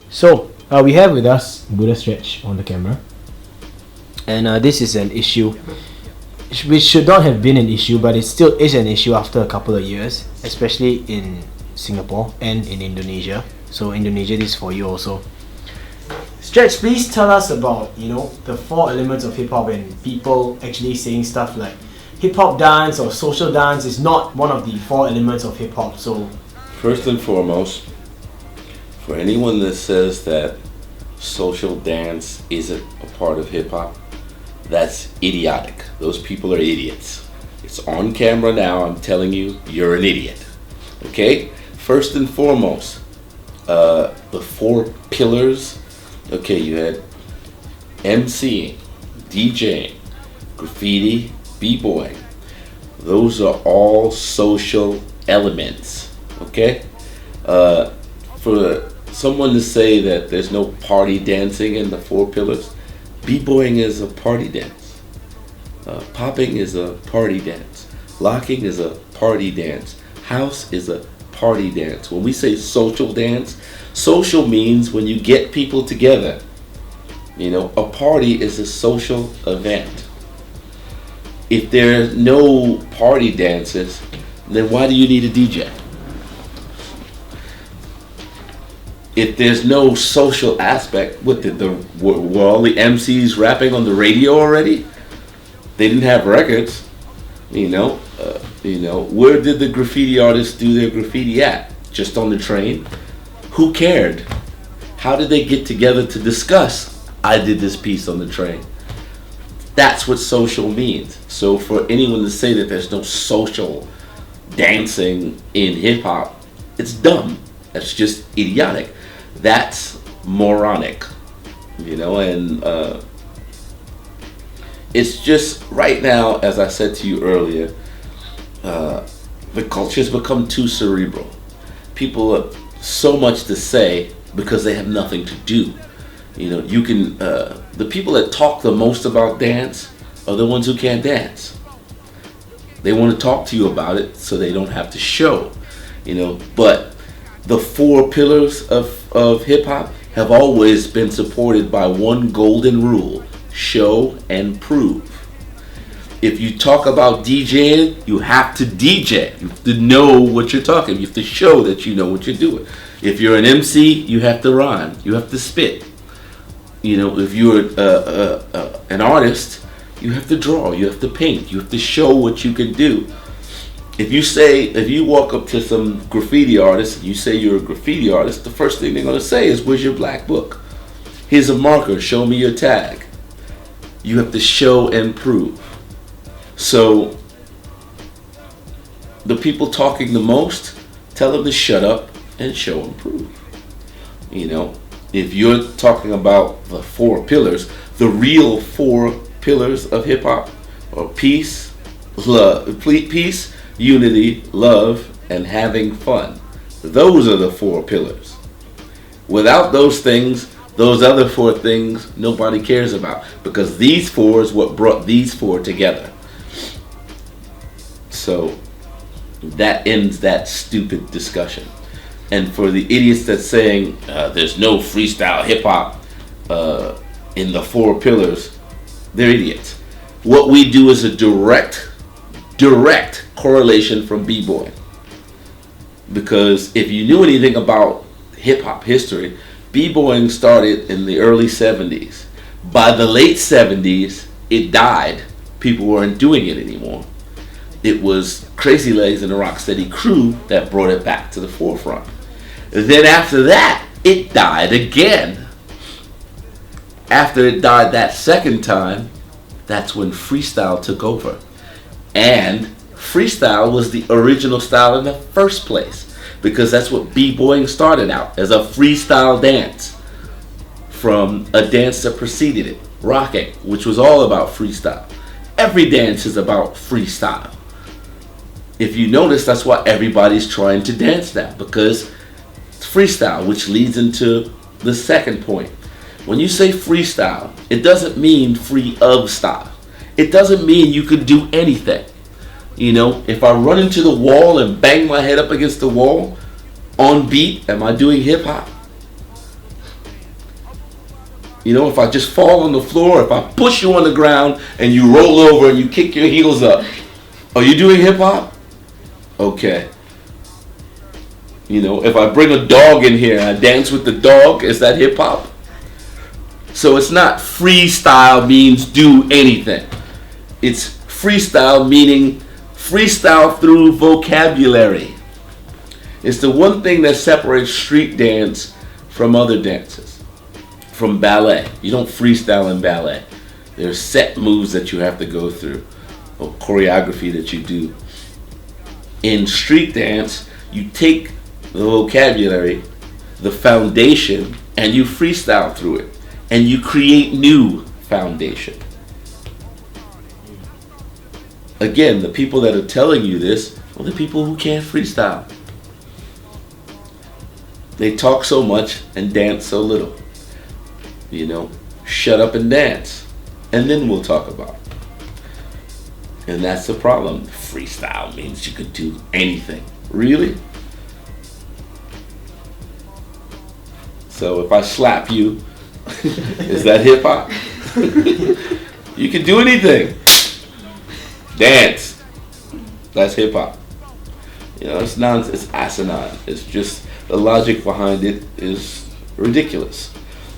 So we have with us Buddha Stretch on the camera, and this is an issue which should not have been an issue, but it still is an issue after a couple of years, especially in Singapore and in Indonesia. So Indonesia, this is for you also. Stretch, please tell us about the four elements of hip hop and people actually saying stuff like hip hop dance or social dance is not one of the four elements of hip hop. So first and foremost, for anyone that says that social dance isn't a part of hip hop, that's idiotic. Those people are idiots. It's on camera now. I'm telling you, you're an idiot. Okay? First and foremost, the four pillars. Okay, you had MCing, DJing, graffiti, b-boying. Those are all social elements. Okay? For someone to say that there's no party dancing in the four pillars, b-boying is a party dance. Popping is a party dance. Locking is a party dance. House is a party dance. When we say social dance, social means when you get people together. A party is a social event. If there's no party dances, then why do you need a DJ? If there's no social aspect, were all the MCs rapping on the radio already? They didn't have records. Where did the graffiti artists do their graffiti at? Just on the train? Who cared? How did they get together to discuss, I did this piece on the train? That's what social means. So for anyone to say that there's no social dancing in hip hop, it's dumb. That's just idiotic. That's moronic. And it's just right now, as I said to you earlier, the culture's become too cerebral. People have so much to say because they have nothing to do. You can the people that talk the most about dance are the ones who can't dance. They want to talk to you about it so they don't have to show. But the four pillars of hip hop have always been supported by one golden rule: show and prove. If you talk about DJing, you have to DJ. You have to know what you're talking. You have to show that you know what you're doing. If you're an MC, you have to rhyme. You have to spit. If you're an artist, you have to draw. You have to paint. You have to show what you can do. If you walk up to some graffiti artist and you say you're a graffiti artist, the first thing they're going to say is, "Where's your black book? Here's a marker. Show me your tag." You have to show and prove. So the people talking the most, tell them to shut up and show and prove. If you're talking about the four pillars, the real four pillars of hip hop are peace, unity, love, and having fun. Those are the four pillars. Without those things, those other four things nobody cares about, because these four is what brought these four together. So that ends that stupid discussion. And for the idiots that's saying there's no freestyle hip hop in the four pillars, they're idiots. What we do is a direct correlation from b-boying. Because if you knew anything about hip hop history, b-boying started in the early 70s. By the late 70s, it died. People weren't doing it anymore. It was Crazy Legs and the Rocksteady Crew that brought it back to the forefront. Then after that, it died again. After it died that second time, that's when freestyle took over. And freestyle was the original style in the first place, because that's what b-boying started out, as a freestyle dance from a dance that preceded it, rocking, which was all about freestyle. Every dance is about freestyle. If you notice, that's why everybody's trying to dance now, because it's freestyle, which leads into the second point. When you say freestyle, it doesn't mean free of style. It doesn't mean you could do anything. If I run into the wall and bang my head up against the wall on beat, am I doing hip hop? You know, if I just fall on the floor, if I push you on the ground and you roll over and you kick your heels up, are you doing hip hop? Okay. You know, if I bring a dog in here and I dance with the dog, is that hip hop? So it's not freestyle means do anything. It's freestyle meaning freestyle through vocabulary. It's the one thing that separates street dance from other dances. From ballet. You don't freestyle in ballet. There's set moves that you have to go through, or choreography that you do. In street dance, you take the vocabulary, the foundation, and you freestyle through it. And you create new foundation. Again, the people that are telling you this are the people who can't freestyle. They talk so much and dance so little. You know, shut up and dance, and then we'll talk about it. And that's the problem. Freestyle means you could do anything. Really? So if I slap you, is that hip hop? You can do anything. Dance. That's hip hop. You know, it's nonsense. It's asinine. It's just the logic behind it is ridiculous.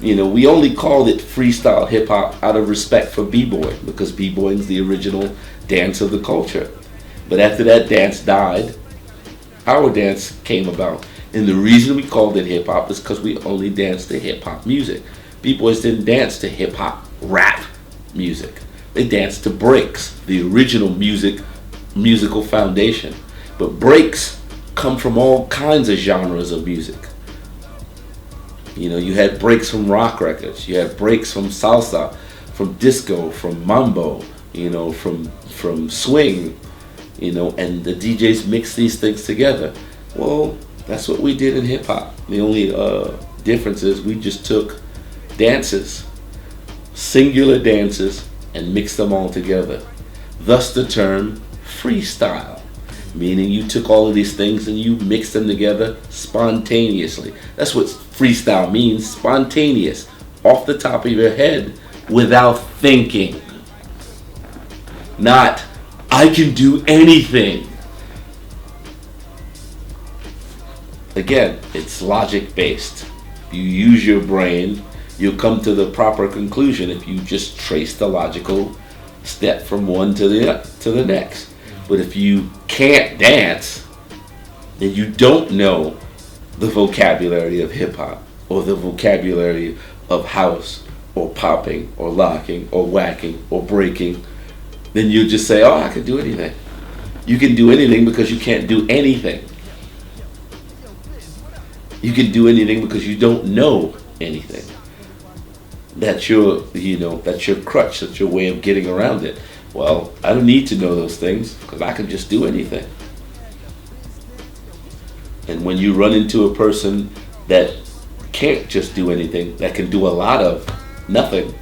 You know, we only called it freestyle hip hop out of respect for b-boy, because b-boying is the original dance of the culture. But after that dance died, our dance came about. And the reason we called it hip hop is because we only danced to hip hop music. B-boys didn't dance to hip hop rap music. They danced to breaks, the original musical foundation. But breaks come from all kinds of genres of music. You know, you had breaks from rock records, you had breaks from salsa, from disco, from mambo, you know, from swing, you know, and the DJs mix these things together. Well, that's what we did in hip hop. The only difference is we just took dances, singular dances, and mixed them all together. Thus the term freestyle, meaning you took all of these things and you mixed them together spontaneously. That's what freestyle means, spontaneous, off the top of your head, without thinking. Not, I can do anything. Again, it's logic based. You use your brain, you'll come to the proper conclusion if you just trace the logical step from one to the next. But if you can't dance, then you don't know the vocabulary of hip hop, or the vocabulary of house, or popping, or locking, or whacking, or breaking, then you just say, oh, I can do anything. You can do anything because you can't do anything. You can do anything because you don't know anything. That's your crutch, that's your way of getting around it. Well, I don't need to know those things because I can just do anything. And when you run into a person that can't just do anything, that can do a lot of nothing,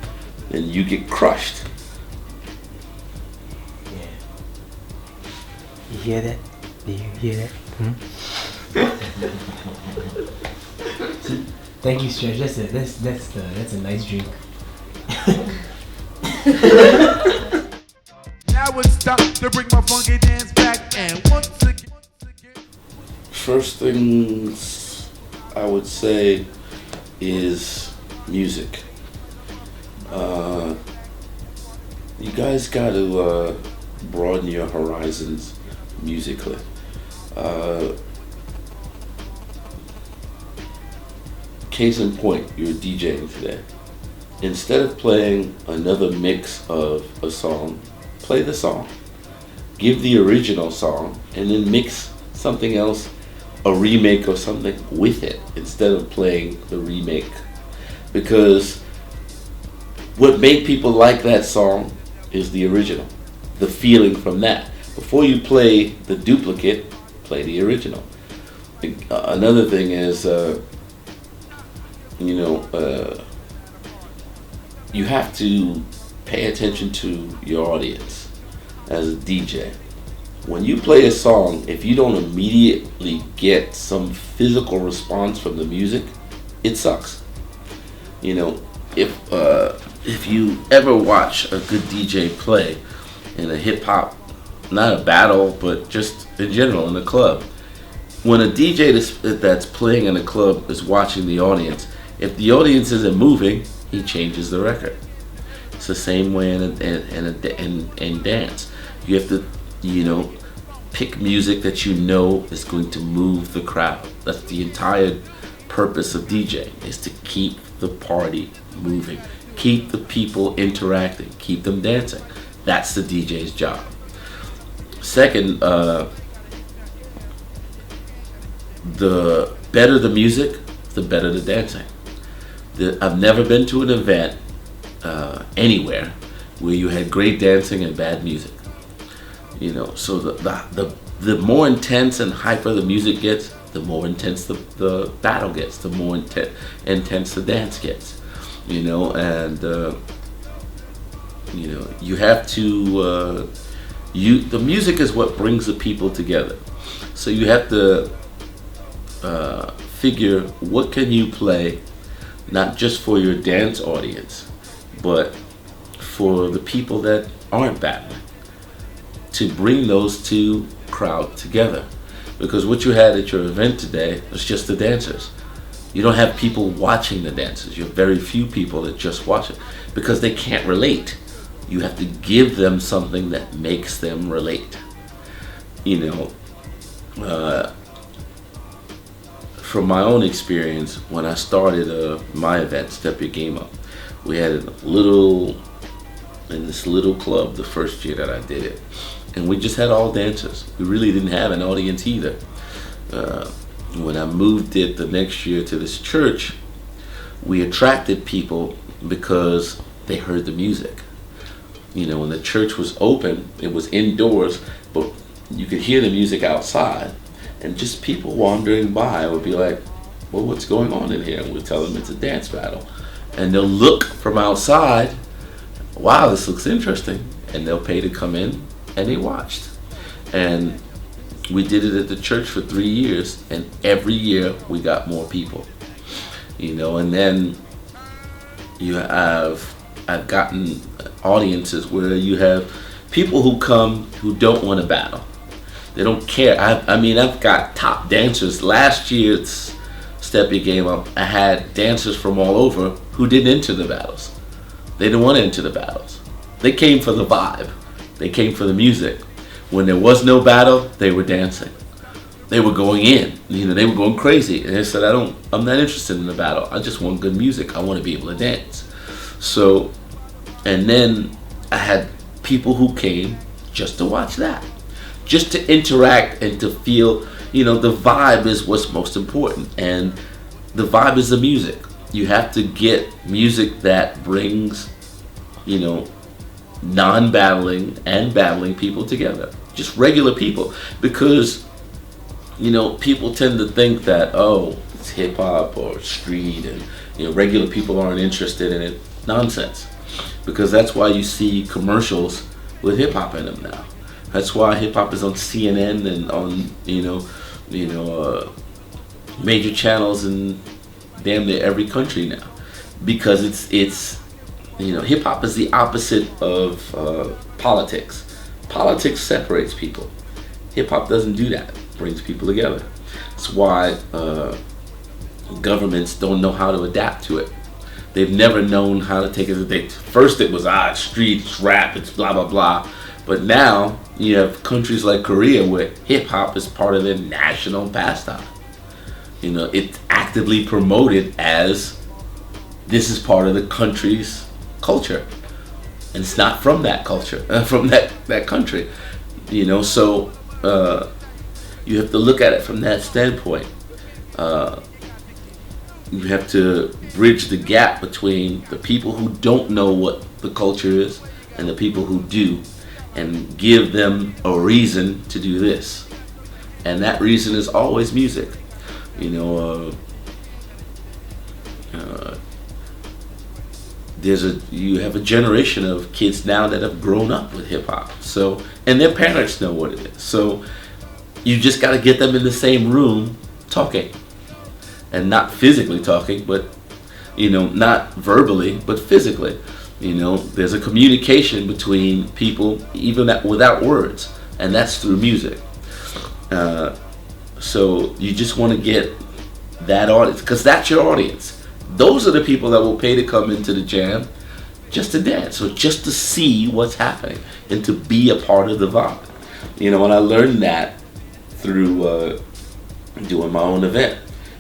then you get crushed. Yeah. You hear that? Do you hear that? Thank you, Stretch. That's a nice drink. Now it's time to bring my funky dance back, and once again. First things I would say is music. You guys got to broaden your horizons musically. Case in point, you're DJing today. Instead of playing another mix of a song, play the song. Give the original song and then mix something else, a remake or something with it, instead of playing the remake. Because what made people like that song is the original, the feeling from that. Before you play the duplicate, play the original. Another thing is, you have to pay attention to your audience as a DJ. When you play a song, if you don't immediately get some physical response from the music, it sucks. You know, if you ever watch a good DJ play in a hip hop, not a battle, but just in general in a club, when a DJ that's playing in a club is watching the audience, if the audience isn't moving, he changes the record. It's the same way in dance. You have to, pick music that you know is going to move the crowd. That's the entire purpose of DJing, is to keep the party moving, keep the people interacting, keep them dancing. That's the DJ's job. Second, the better the music, the better the dancing. I've never been to an event anywhere where you had great dancing and bad music. So the more intense and hyper the music gets, the more intense the battle gets, the more intense the dance gets. And you have to. The music is what brings the people together. So you have to figure what can you play, not just for your dance audience, but for the people that aren't battling, to bring those two crowds together. Because what you had at your event today was just the dancers. You don't have people watching the dances. You have very few people that just watch it because they can't relate. You have to give them something that makes them relate. From my own experience, when I started my event, Step Your Game Up, we had in this little club the first year that I did it, and we just had all dancers. We really didn't have an audience either. When I moved it the next year to this church, we attracted people because they heard the music. When the church was open, it was indoors, but you could hear the music outside, and just people wandering by would be like, well, what's going on in here? And we'd tell them it's a dance battle. And they'll look from outside, wow, this looks interesting, and they'll pay to come in, and they watched. And we did it at the church for 3 years, and every year we got more people. And then I've gotten audiences where you have people who come who don't want to battle. They don't care. I've got top dancers. Last year's Step Your Game Up, I had dancers from all over who didn't enter the battles. They didn't want to enter the battles. They came for the vibe. They came for the music. When there was no battle, they were dancing. They were going in. They were going crazy. And they said, I'm not interested in the battle. I just want good music. I want to be able to dance. So, and then I had people who came just to watch that. Just to interact and to feel, the vibe is what's most important. And the vibe is the music. You have to get music that brings, non-battling and battling people together. Just regular people. Because, people tend to think that, it's hip-hop or street and, regular people aren't interested in it. Nonsense. Because that's why you see commercials with hip-hop in them now. That's why hip-hop is on CNN and on, major channels in damn near every country now. Because it's hip-hop is the opposite of politics. Politics separates people. Hip-hop doesn't do that. It brings people together. That's why governments don't know how to adapt to it. They've never known how to take it. First it was, it's street, it's rap, it's blah, blah, blah. But now you have countries like Korea where hip-hop is part of their national pastime. It's actively promoted as this is part of the country's culture. And it's not from that culture, from that country. So you have to look at it from that standpoint. You have to bridge the gap between the people who don't know what the culture is and the people who do, and give them a reason to do this. And that reason is always music. You have a generation of kids now that have grown up with hip hop. So, and their parents know what it is. So you just got to get them in the same room talking. And not physically talking, but not verbally, but physically. There's a communication between people, even without words, and that's through music. So you just want to get that audience, because that's your audience. Those are the people that will pay to come into the jam just to dance, or just to see what's happening, and to be a part of the vibe. And I learned that through doing my own event.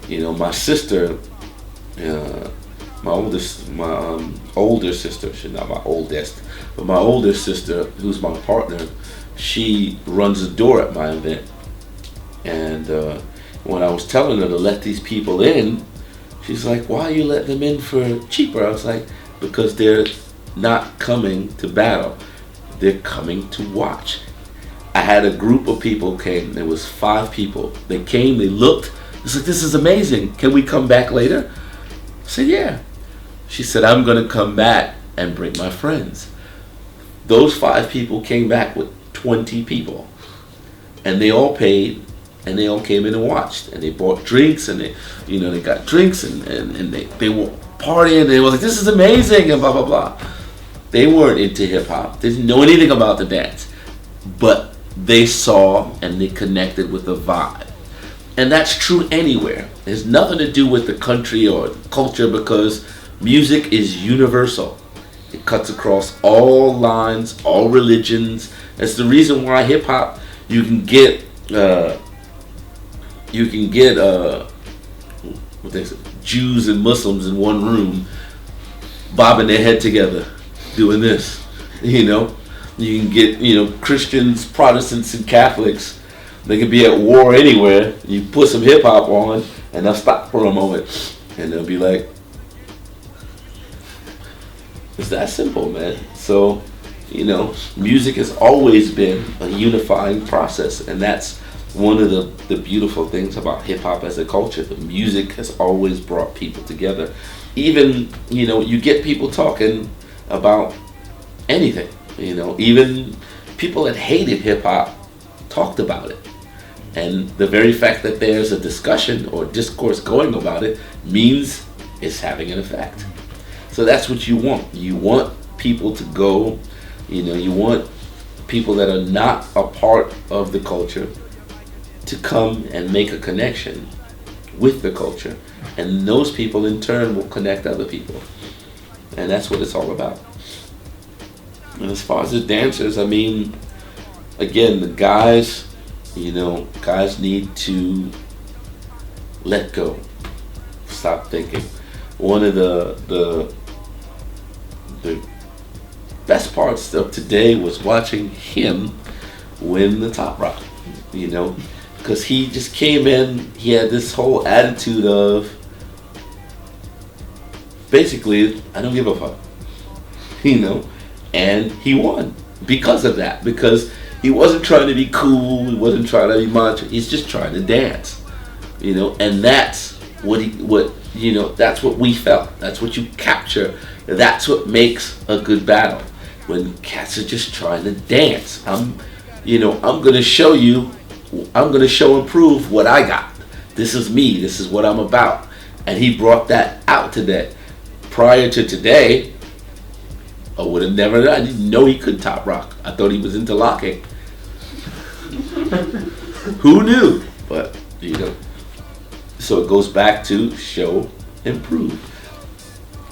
My sister, my older sister, she's not my oldest, but my older sister, who's my partner, she runs the door at my event. And when I was telling her to let these people in, she's like, "Why you let them in for cheaper?" I was like, "Because they're not coming to battle, they're coming to watch." I had a group of people came. There was 5 people. They came, they looked. I said, "This is amazing. Can we come back later?" I said, "Yeah." She said, "I'm going to come back and bring my friends." Those 5 people came back with 20 people. And they all paid, and they all came in and watched. And they bought drinks, and they got drinks, and they were partying. They were like, "This is amazing," and blah, blah, blah. They weren't into hip-hop. They didn't know anything about the dance. But they saw and they connected with the vibe. And that's true anywhere. There's nothing to do with the country or culture, because music is universal. It cuts across all lines, all religions. That's the reason why hip hop, you can get what they say, Jews and Muslims in one room, bobbing their head together, doing this. You can get Christians, Protestants, and Catholics. They could be at war anywhere. You put some hip hop on, and they'll stop for a moment, and they'll be like, it's that simple, man. So, music has always been a unifying process, and that's one of the beautiful things about hip hop as a culture. The music has always brought people together. Even, you get people talking about anything. Even people that hated hip hop talked about it. And the very fact that there's a discussion or discourse going about it means it's having an effect. So that's what you want. You want people to go, you want people that are not a part of the culture to come and make a connection with the culture. And those people in turn will connect other people. And that's what it's all about. And as far as the dancers, again, the guys, guys need to let go. Stop thinking. One of the best parts of today was watching him win the Top Rock, because he just came in, he had this whole attitude of, basically, I don't give a fuck, and he won because of that, because he wasn't trying to be cool, he wasn't trying to be macho, he's just trying to dance, and that's that's what we felt, that's what you capture, that's what makes a good battle, when cats are just trying to dance. I'm gonna show and prove what I got. This is me, this is what I'm about, and he brought that out today. Prior to today, I would have never done. I didn't know he could top rock. I thought he was into locking. Who knew? But, so it goes back to show and prove.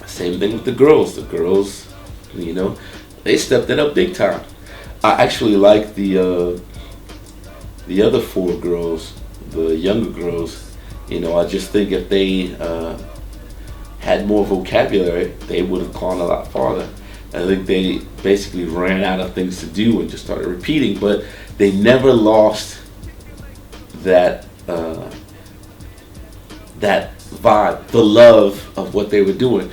Same thing with the girls. The girls, they stepped it up big time. I actually like the other 4 girls, the younger girls. I just think if they had more vocabulary, they would have gone a lot farther. I think they basically ran out of things to do and just started repeating, but they never lost that that vibe, the love of what they were doing.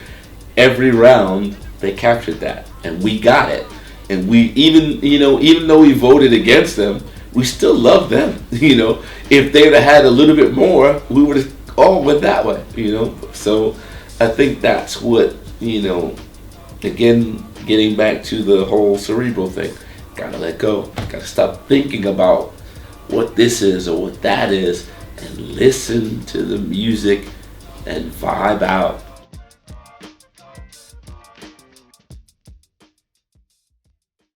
Every round they captured that, and we got it. And we even though we voted against them, we still love them. If they'd have had a little bit more, we would have all went that way. So I think that's what again, getting back to the whole cerebral thing, gotta let go. Gotta stop thinking about what this is or what that is, and listen to the music and vibe out.